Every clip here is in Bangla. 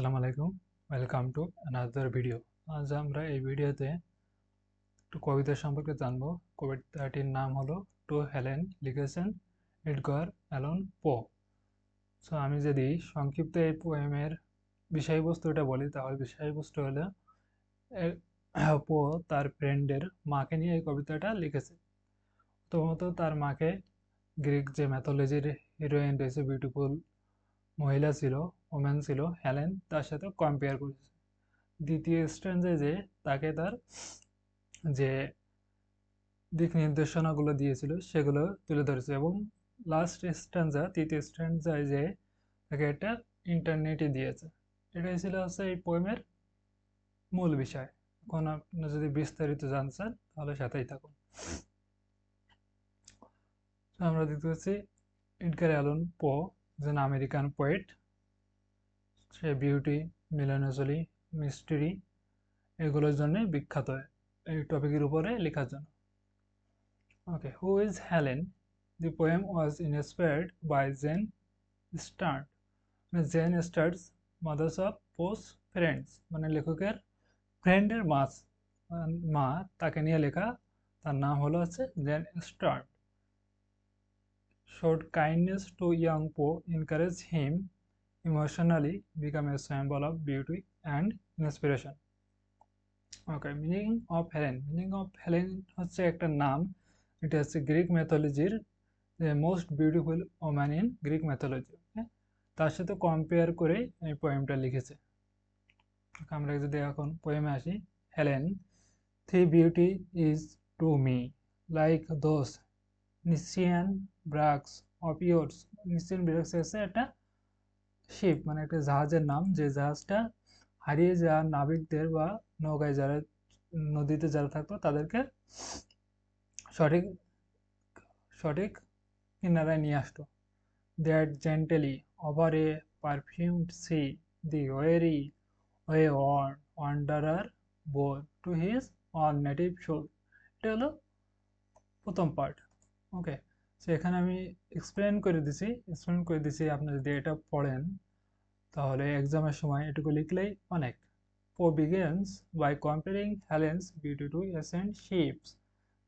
আসসালামু আলাইকুম, ওয়েলকাম টু অ্যানাদার ভিডিও। আজ আমরা এই ভিডিওতে একটু কবিতা সম্পর্কে জানবো। কবিতাটির নাম হলো টু হেলেন, লিখেছেন এডগার অ্যালান পো। সো আমি যদি সংক্ষিপ্ত এই পোয়েমের বিষয়বস্তুটা বলি, তাহলে বিষয়বস্তু হলো পো তার ফ্রেন্ডের মাকে নিয়ে এই কবিতাটা লিখেছে। প্রথমত তার মাকে গ্রিক যে ম্যাথোলজির হিরোইন রয়েছে, বিউটিফুল মহিলা ছিল, ওম্যান ছিল হেলেন, তার সাথে কম্পেয়ার করেছে। দ্বিতীয় স্ট্যান্ডে যে তাকে তার যে দিক নির্দেশনাগুলো দিয়েছিল সেগুলো তুলে ধরেছে, এবং লাস্ট স্ট্যান্ডা, তৃতীয় স্ট্যান্ডায় যে তাকে একটা ইন্টারনেটই দিয়েছে। এটাই ছিল হচ্ছে এই পোয়েমের মূল বিষয়। এখন আপনি যদি বিস্তারিত জানতে চান তাহলে সাথেই থাকুন। আমরা দেখতে পাচ্ছি এডগার অ্যালান পো, একজন আমেরিকান পোয়েট। সে বিউটি, মিলানোজলি, মিস্ট্রি এগুলোর জন্য বিখ্যাত, এই টপিকের উপরে লেখার জন্য। Okay, who is Helen? The poem was inspired by Jane Start. Jane Start's mothers of Poe's friends, মানে লেখকের ফ্রেন্ডের মা তাকে নিয়ে লেখা। তার নাম হলো হচ্ছে Jane Start. Showed kindness to young Poe, encouraged him emotionally, become a symbol of beauty and inspiration. Okay, meaning of Helen. Meaning of Helen হচ্ছে একটা নাম। এটা হচ্ছে গ্রিক ম্যাথোলজির most beautiful woman in Greek mythology. তার সাথে কম্পেয়ার করে এই পোয়েমটা লিখেছে। আমরা যদি এখন পোয়েমে আসি, Helen, thy beauty is to me like those Nicean barks of yore. Nicean barks হচ্ছে একটা শিপ, মানে একটা জাহাজের নাম, যে জাহাজটা হারিয়ে যাওয়া নাবিকদের বা নৌকায় যারা নদীতে যারা থাকতো তাদেরকে সঠিক সঠিক কিনারায় নিয়ে আসতো। That gently over a perfumed sea the weary wayward wanderer bore to his own native shore. এটা হলো প্রথম পার্ট। ওকে, সো এখানে আমি এক্সপ্লেন করে দিছি। আপনি যদি এটা পড়েন তাহলে এক্সামের সময় এটুকু লিখলেই অনেক। Poe begins by comparing Helen's beauty to ancient ships.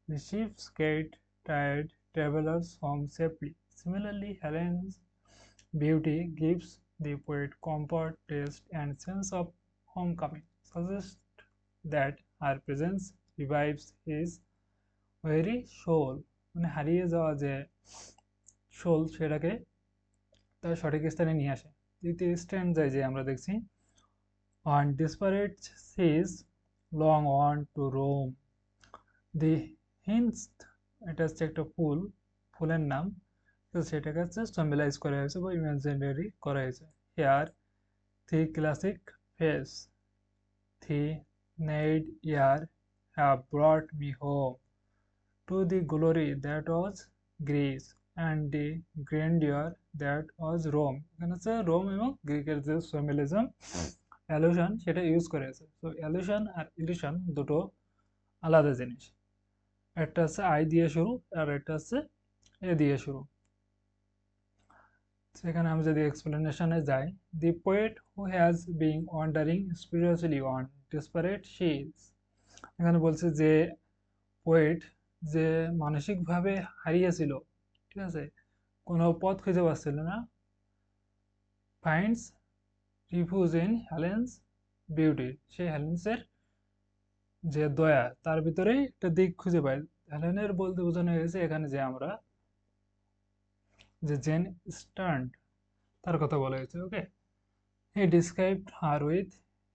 The ships carried tired travelers home safely. Similarly, Helen's beauty gives the poet comfort, taste, and sense of homecoming, suggests that her presence revives his weary soul, মানে হারিয়ে যাওয়া যে সোল সেটাকে তার সঠিক স্থানে নিয়ে আসে। তৃতীয় স্ট্যান্ডায় যে আমরা দেখছি, on desperate seas long on to roam the hints, এটা হচ্ছে একটা ফুলের নাম, তো সেটাকে হচ্ছে সিম্বলাইজ করা হয়েছে বা ইমাজিনারি করা হয়েছে। Hair the classic face, the naid year have brought me home to the glory that was Greece and the grandeur that was Rome. এখানে হচ্ছে রোম এবং গ্রিকের যে সিম্বলিজম অ্যালুশন সেটা ইউজ করেছে। তো অ্যালুশন আর ইলিউশন দুটো আলাদা জিনিস। একটা হচ্ছে আই দিয়ে শুরু আর একটা হচ্ছে এ দিয়ে শুরু। সেখানে আমি যদি এক্সপ্লেনেশনে যাই, দি poet who has being wandering spiritually on desperate ships. এখানে বলছে যে পোয়েট যে মানসিকভাবে হারিয়েছিল, ঠিক আছে, কোনো পথ খুঁজে পাচ্ছিল না, finds refuse in Helens beauty, সে হেলেন্সের যে দয়া তার ভিতরেই একটা দিক খুঁজে পাই। হেলেনের বলতে বোঝানো হয়েছে এখানে যে আমরা যে জেন স্টার্ন তার কথা বলা হয়েছে। ওকে, he described her with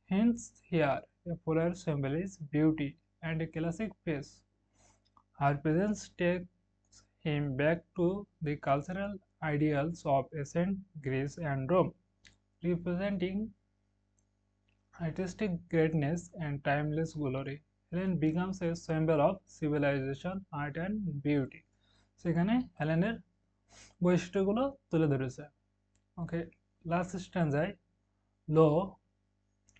hints here, a polar symbolize beauty and a classic face. Her presence takes him back to the cultural ideals of ancient Greece and Rome, representing artistic greatness and timeless glory. Helen becomes a symbol of civilization, art and beauty. সেখানে হেলেনের বৈশিষ্ট্যগুলো তুলে ধরেছে। ওকে, লাস্ট স্ট্যান্ডায় লো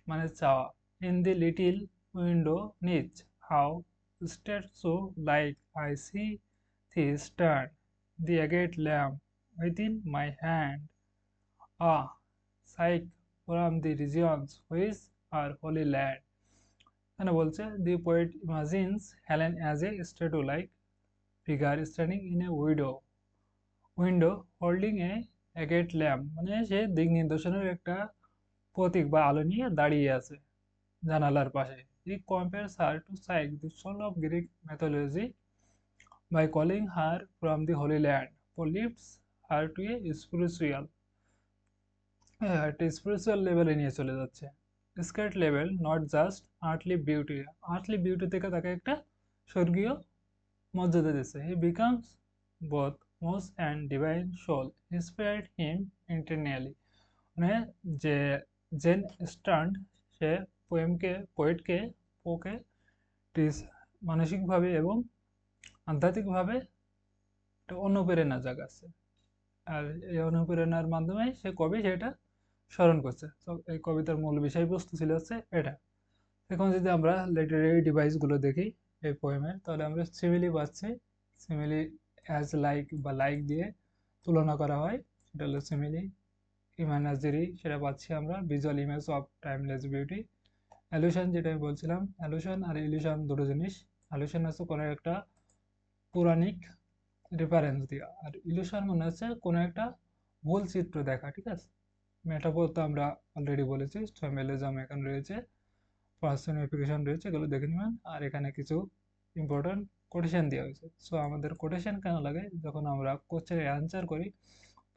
মানে চাওয়া, in the little window niche how statue like I see thee stand, the agate lamp within my hand, ah, psyche from the regions which are holy land. এখানে বলছে the poet imagines Helen as a statue-like figure standing in a window holding a agate lamp, মানে সে দিক নির্দেশনের একটা প্রতীক বা আলো নিয়ে দাঁড়িয়ে আছে জানালার পাশে। He compares her to Psyche, the soul of Greek mythology, by calling her from the Holy Land, for lifts her to a একটা স্পিরিচুয়াল লেভেলে নিয়ে চলে যাচ্ছে। স্কেট level, not just earthly beauty থেকে তাকে একটা স্বর্গীয় মর্যাদা দিচ্ছে। He becomes both muse and divine soul inspired him internally, মানে যে জেন স্টার্ন সে পোয়েটকে মানসিকভাবে এবং আধ্যাত্মিকভাবে একটা অনুপ্রেরণা জাগাচ্ছে। আর এই অনুপ্রেরণার মাধ্যমে সে কবি সেটা স্মরণ করছে। তো এই কবিতার মূল বিষয়বস্তু ছিল হচ্ছে এটা। এখন যদি আমরা লিটারেরি ডিভাইসগুলো দেখি এই পোয়েমের, তাহলে আমরা সিমিলি পাচ্ছি। সিমিলি অ্যাজ লাইক বা লাইক দিয়ে তুলনা করা হয়, সেটা হলো সিমিলি। ইমাজিনারি সেটা পাচ্ছি আমরা, visual image of timeless beauty. Allusion, যেটা আমি বলছিলাম, অ্যালুশন আর ইলিউশন দুটো জিনিস। অ্যালুশন হচ্ছে কোনো একটা পৌরাণিক রেফারেন্স দিয়া, আর ইলিউশন মনে হচ্ছে কোনো একটা ভুল চিত্র দেখা, ঠিক আছে। মেটাফোর তো আমরা অলরেডি বলেছি, সিম্বলিজম এখানে রয়েছে, পার্সনিফিকেশন রয়েছে, এগুলো দেখে নেবেন। আর এখানে কিছু ইম্পর্টেন্ট কোটেশন দেওয়া হয়েছে। সো আমাদের কোটেশন কেন লাগে, যখন আমরা কোশ্চেনের অ্যান্সার করি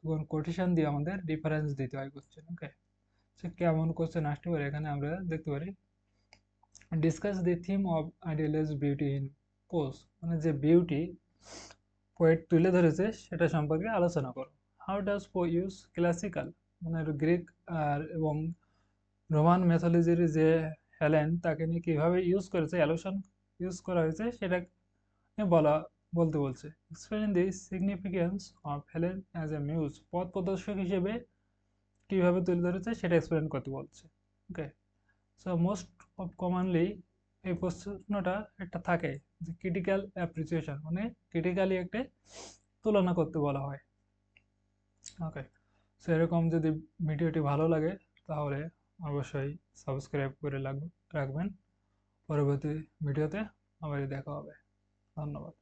তখন কোটেশন দিয়ে আমাদের রেফারেন্স দিতে হয় কোশ্চেন। ওকে, সে কেমন কোশ্চেন আসতে পারে এখানে আমরা দেখতে পারি। Discuss the theme of idealise beauty in pose, মানে যে বিউটি পোয়েট তুলে ধরেছে সেটা সম্পর্কে আলোচনা করো। হাউ ডাজ পো ইউজ ক্লাসিক্যাল, মানে গ্রিক আর এবং রোমান ম্যাথোলজির যে হেলেন তাকে নিয়ে কীভাবে ইউজ করেছে, অ্যালুশন ইউজ করা হয়েছে সেটা বলতে বলছে। Explain the significance of Helen as a muse, পথ প্রদর্শক হিসেবে কীভাবে তুলে ধরেছে সেটা এক্সপ্লেন করতে বলছে। ওকে, সো মোস্ট অফ কমনলি এই প্রশ্নটা একটা থাকে যে ক্রিটিক্যাল অ্যাপ্রিসিয়েশন, মানে ক্রিটিক্যালি একটা তুলনা করতে বলা হয়। ওকে, সো এরকম যদি ভিডিওটি ভালো লাগে তাহলে অবশ্যই সাবস্ক্রাইব করে রাখবেন। পরবর্তী ভিডিওতে আবার দেখা হবে। ধন্যবাদ।